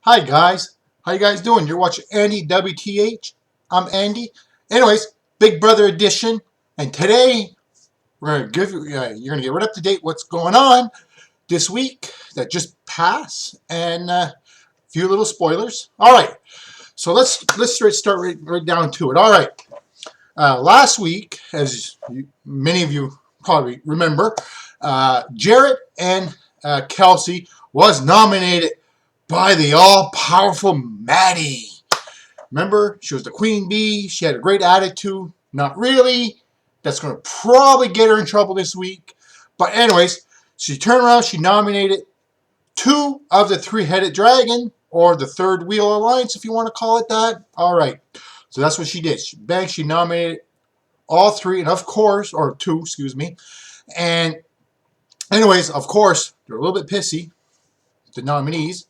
Hi guys, how you guys doing? You're watching Andy WTH. I'm Andy. Anyways, Big Brother edition, and today we're gonna give you, you're gonna get right up to date what's going on this week that just passed, and a few little spoilers. All right, so let's start right down to it. All right, last week, as many of you probably remember, Jarrett and Kelsey was nominated by the all-powerful Maddy. Remember, she was the queen bee. She had a great attitude. Not really. That's going to probably get her in trouble this week. But anyways, she turned around. She nominated two of the three-headed dragon, or the third wheel alliance, if you want to call it that. All right. So that's what she did. She nominated all three, and of course, or two, excuse me. And anyways, of course, they're a little bit pissy, the nominees,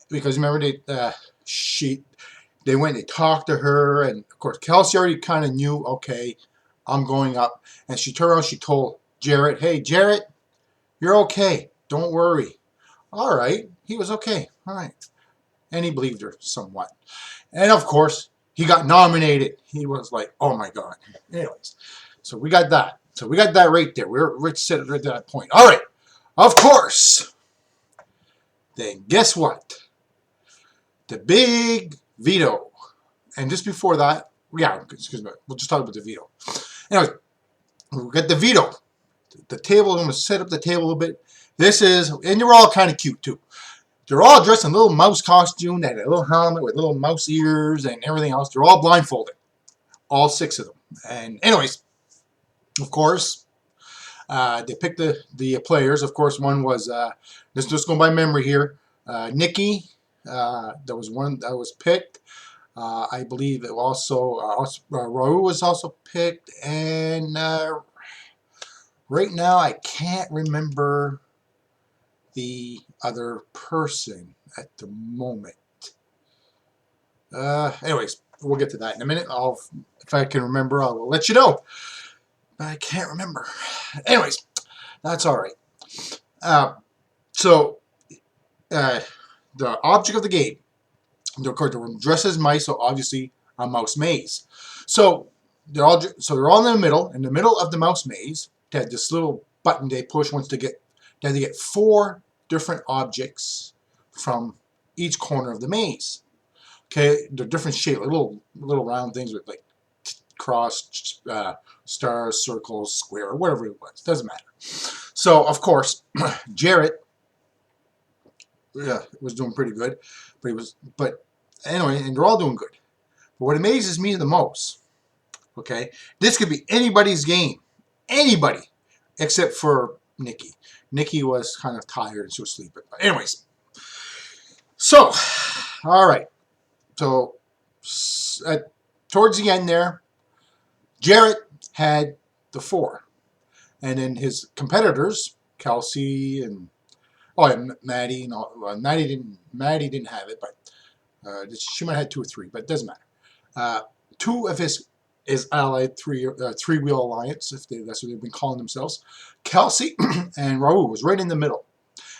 because remember they went, they talked to her, and of course Kelsey already kind of knew, okay, I'm going up. And she turned around, she told Jarrett, hey Jarrett, you're okay, don't worry. All right, he was okay, all right. And he believed her somewhat. And of course, he got nominated. He was like, oh my God. Anyways, so we got that. So we got that right there. We're set right at that point. All right, of course. Then guess what? The big veto. And just before that, yeah, excuse me, we'll just talk about the veto. Anyways, we'll get the veto. The table, I'm going to set up the table a little bit. This is, and they're all kind of cute too. They're all dressed in a little mouse costume. They had a little helmet with little mouse ears and everything else. They're all blindfolded. All six of them. And anyways, of course, they picked the players. Of course, one was, let's just go by memory here. Nikki, there was one that was picked. I believe it also, Raul was also picked, and right now I can't remember the other person at the moment. Anyways, we'll get to that in a minute. If I can remember, I will let you know. But I can't remember. Anyways, that's all right. So, the object of the game. Of course, they were dressed as mice, so obviously a mouse maze. So they're all in the middle of the mouse maze. They had this little button they push once they had to get 4 different objects from each corner of the maze. Okay, they're different shape, like little round things with like cross, stars, circles, square, whatever it was. Doesn't matter. So of course, Jarrett, was doing pretty good, but anyway, and they're all doing good. But what amazes me the most, okay, this could be anybody's game, anybody, except for Nikki. Nikki was kind of tired and she was sleeping. But anyways, so, all right, so towards the end there, Jarrett had the 4, and then his competitors, Kelsey and Maddy, and all, well, Maddy didn't have it, but she might have had 2 or 3, but it doesn't matter. 2 of his allied three-wheel alliance, that's what they've been calling themselves, Kelsey and Raul was right in the middle,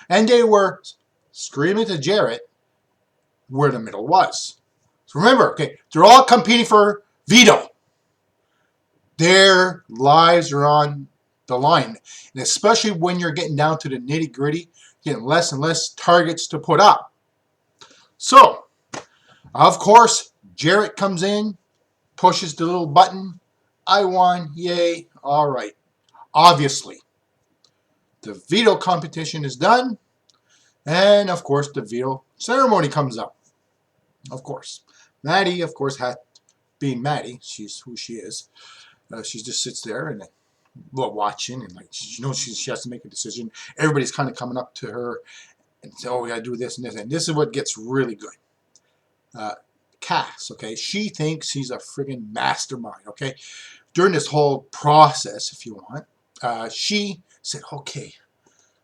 and they were screaming to Jarrett where the middle was. So remember, okay, they're all competing for veto. Their lives are on the line, and especially when you're getting down to the nitty-gritty, getting less and less targets to put up. So, of course, Jarrett comes in, pushes the little button. I won, yay, all right. Obviously, the veto competition is done, and of course, the veto ceremony comes up. Of course, Maddy, of course, being Maddy, she's who she is. She just sits there and watching, and like she has to make a decision. Everybody's kind of coming up to her and say, "Oh, we gotta do this and this," and this is what gets really good. Cass, okay, she thinks she's a friggin' mastermind. Okay, during this whole process, if you want, she said, "Okay,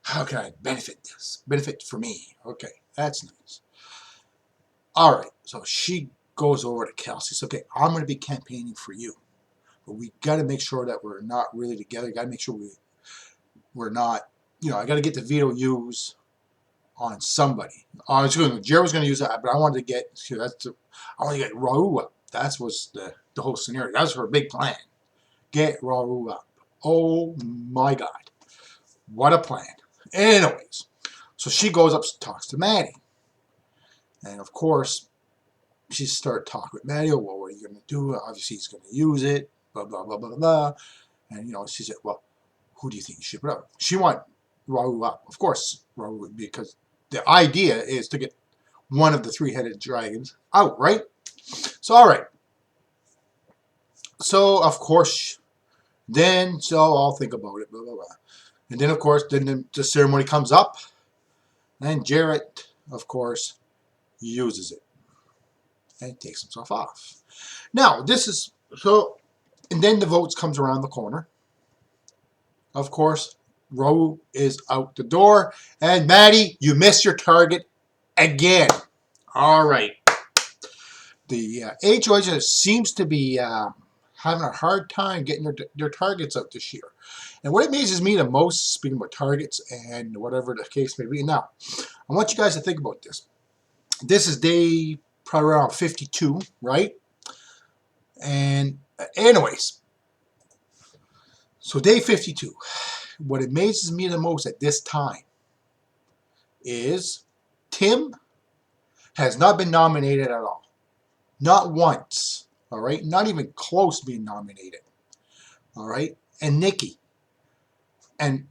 how can I benefit for me?" Okay, that's nice. All right, so she goes over to Kelsey. Says, "Okay, I'm going to be campaigning for you, but we got to make sure that we're not really together. Got to make sure we're not. I got to get the veto used on somebody. Jared was going to use that, but I wanted to get, I want to get Raul up. That was the whole scenario. That was her big plan. Get Raul up. Oh my God. What a plan. Anyways, so she goes up and talks to Maddy. And of course, she started talking with Maddy. Oh, well, what are you going to do? Obviously, he's going to use it. Blah, blah, blah, blah, blah. And, she said, well, who do you think you should put up? She wanted Raul up. Of course, Raul, because the idea is to get one of the three-headed dragons out, right? So, all right. So, of course, so I'll think about it, blah, blah, blah. And then, of course, the ceremony comes up. And Jarrett, of course, uses it. And takes himself off. Now, and then the votes comes around the corner. Of course, Raul is out the door. And Maddy, you miss your target again. All right. The HOH seems to be having a hard time getting their targets out this year. And what amazes me the most, speaking about targets and whatever the case may be, now, I want you guys to think about this. This is day probably around 52, right? And anyways, so day 52. What amazes me the most at this time is Tim has not been nominated at all. Not once. All right? Not even close to being nominated. All right? And Nikki. And,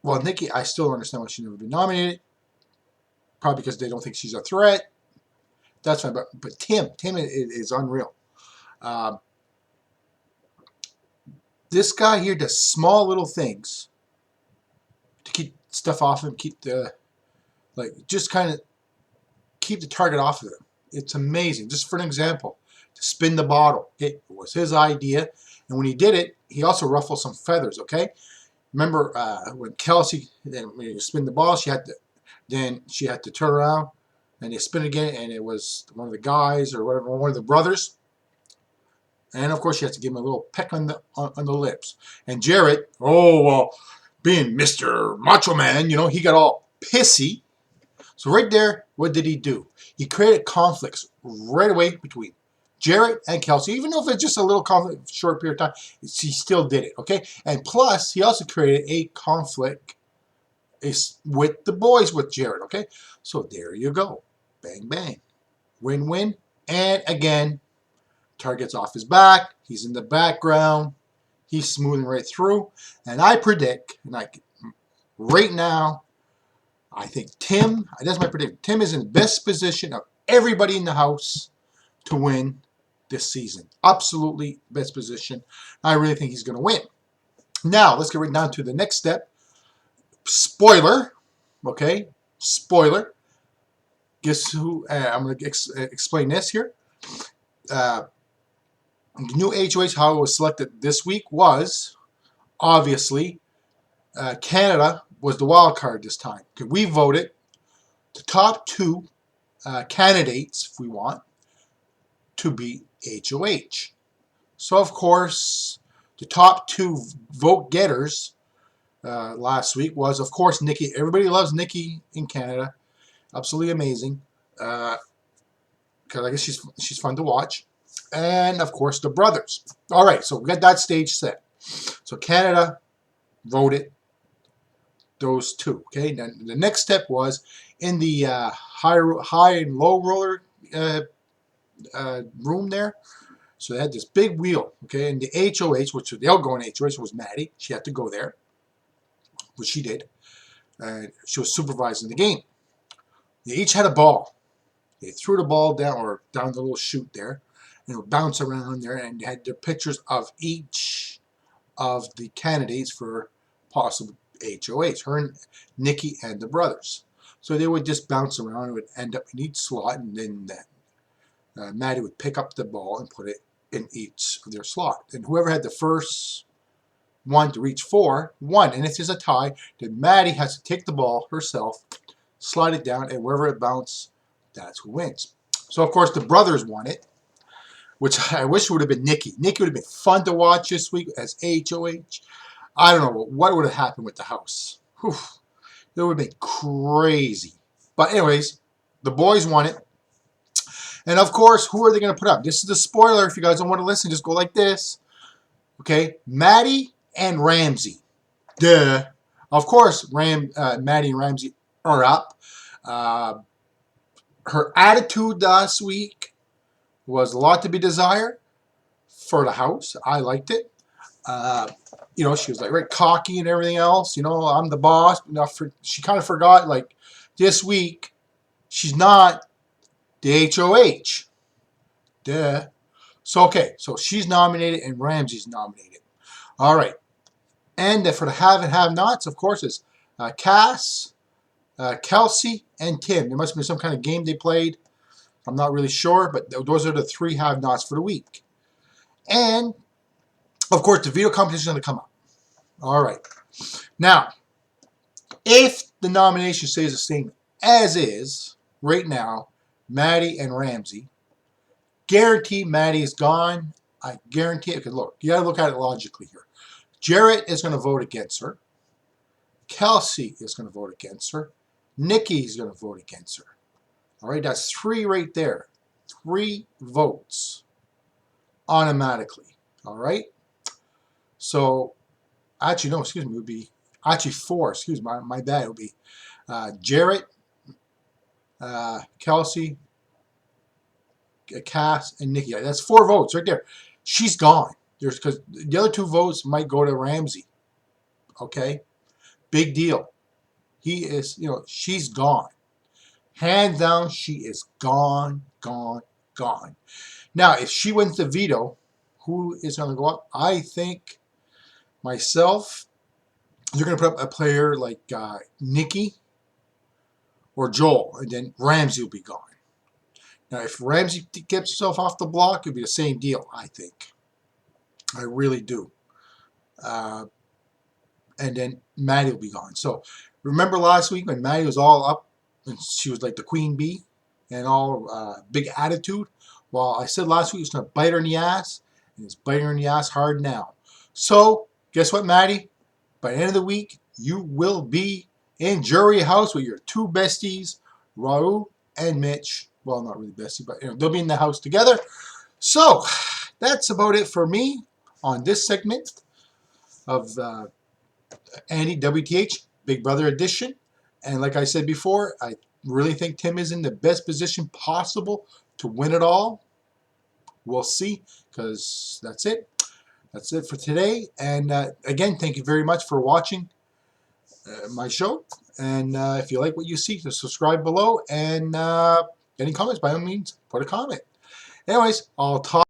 well, Nikki, I still understand why she's never been nominated. Probably because they don't think she's a threat. That's fine. But Tim is unreal. This guy here does small little things to keep stuff off him, just kind of keep the target off of him. It's amazing. Just for an example, to spin the bottle. It was his idea. And when he did it, he also ruffled some feathers, okay? Remember when Kelsey, when you spin the ball, she had to turn around and they spin again, and it was one of the guys or whatever, one of the brothers. And of course, she has to give him a little peck on the lips. And Jarrett, being Mr. Macho Man, he got all pissy. So right there, what did he do? He created conflicts right away between Jarrett and Kelsey. Even though if it's just a little conflict, short period of time, he still did it, okay? And plus, he also created a conflict with the boys with Jarrett, okay? So there you go. Bang, bang. Win-win. And again, target's off his back. He's in the background. He's smoothing right through. And I predict, right now, I think that's my prediction. Tim is in the best position of everybody in the house to win this season. Absolutely best position. I really think he's going to win. Now, let's get right down to the next step. Spoiler. Okay? Spoiler. Guess who? I'm going to explain this here. The new HOH, how it was selected this week was, obviously, Canada was the wild card this time. Because we voted the top two candidates, if we want, to be HOH. So, of course, the top two vote getters last week was, of course, Nikki. Everybody loves Nikki in Canada. Absolutely amazing. Because I guess she's fun to watch. And, of course, the brothers. All right, so we got that stage set. So Canada voted those two. Okay, then the next step was in the high and low roller room there. So they had this big wheel. Okay, and the HOH, which the outgoing HOH was Maddy. She had to go there, which she did. She was supervising the game. They each had a ball. They threw the ball down the little chute there, and it would bounce around there, and they had their pictures of each of the candidates for possible HOH, her and Nikki and the brothers. So they would just bounce around and would end up in each slot, and then Maddy would pick up the ball and put it in each of their slot. And whoever had the first one to reach 4 won. And if there's a tie, then Maddy has to take the ball herself, slide it down, and wherever it bounced, that's who wins. So, of course, the brothers won it, which I wish would have been Nikki. Nikki would have been fun to watch this week as HOH. I don't know what would have happened with the house. Whew. It would have been crazy. But anyways, the boys won it. And of course, who are they going to put up? This is the spoiler. If you guys don't want to listen, just go like this. Okay, Maddy and Ramsey. Duh. Of course, Maddy and Ramsey are up. Her attitude last week was a lot to be desired for the house. I liked it. You know, she was like right cocky and everything else. You know, I'm the boss. She kind of forgot, like, this week, she's not the HOH. Duh. So, okay, so she's nominated and Ramsey's nominated. All right. And for the have and have-nots, of course, is Cass, Kelsey, and Tim. There must have been some kind of game they played. I'm not really sure, but those are the 3 have-nots for the week. And, of course, the veto competition is going to come up. All right. Now, if the nomination stays the same as is right now, Maddy and Ramsey, guarantee Maddy is gone. I guarantee it. Because look, you got to look at it logically here. Jarrett is going to vote against her. Kelsey is going to vote against her. Nikki is going to vote against her. All right, that's 3 right there. 3 votes automatically. All right. So, actually, no, excuse me, it would be actually 4. Excuse me, my bad. It would be Jarrett, Kelsey, Cass, and Nikki. That's 4 votes right there. She's gone. Because the other 2 votes might go to Ramsey. Okay? Big deal. He is, you know, she's gone. Hands down, she is gone, gone, gone. Now, if she wins the veto, who is going to go up? I think myself, you're going to put up a player like Nikki or Joel, and then Ramsey will be gone. Now, if Ramsey gets himself off the block, it'll be the same deal, I think. I really do. And then Maddy will be gone. So, remember last week when Maddy was all up and she was like the queen bee and all big attitude? Well, I said last week it was going to bite her in the ass, and it's biting her in the ass hard now. So, guess what, Maddy? By the end of the week, you will be in jury house with your 2 besties, Raul and Mitch. Well, not really besties, but you know, they'll be in the house together. So, that's about it for me on this segment of Andy WTH Big Brother Edition. And like I said before, I really think Tim is in the best position possible to win it all. We'll see, because that's it. That's it for today. And again, thank you very much for watching my show. And if you like what you see, just subscribe below. And any comments, by all means, put a comment. Anyways, I'll talk.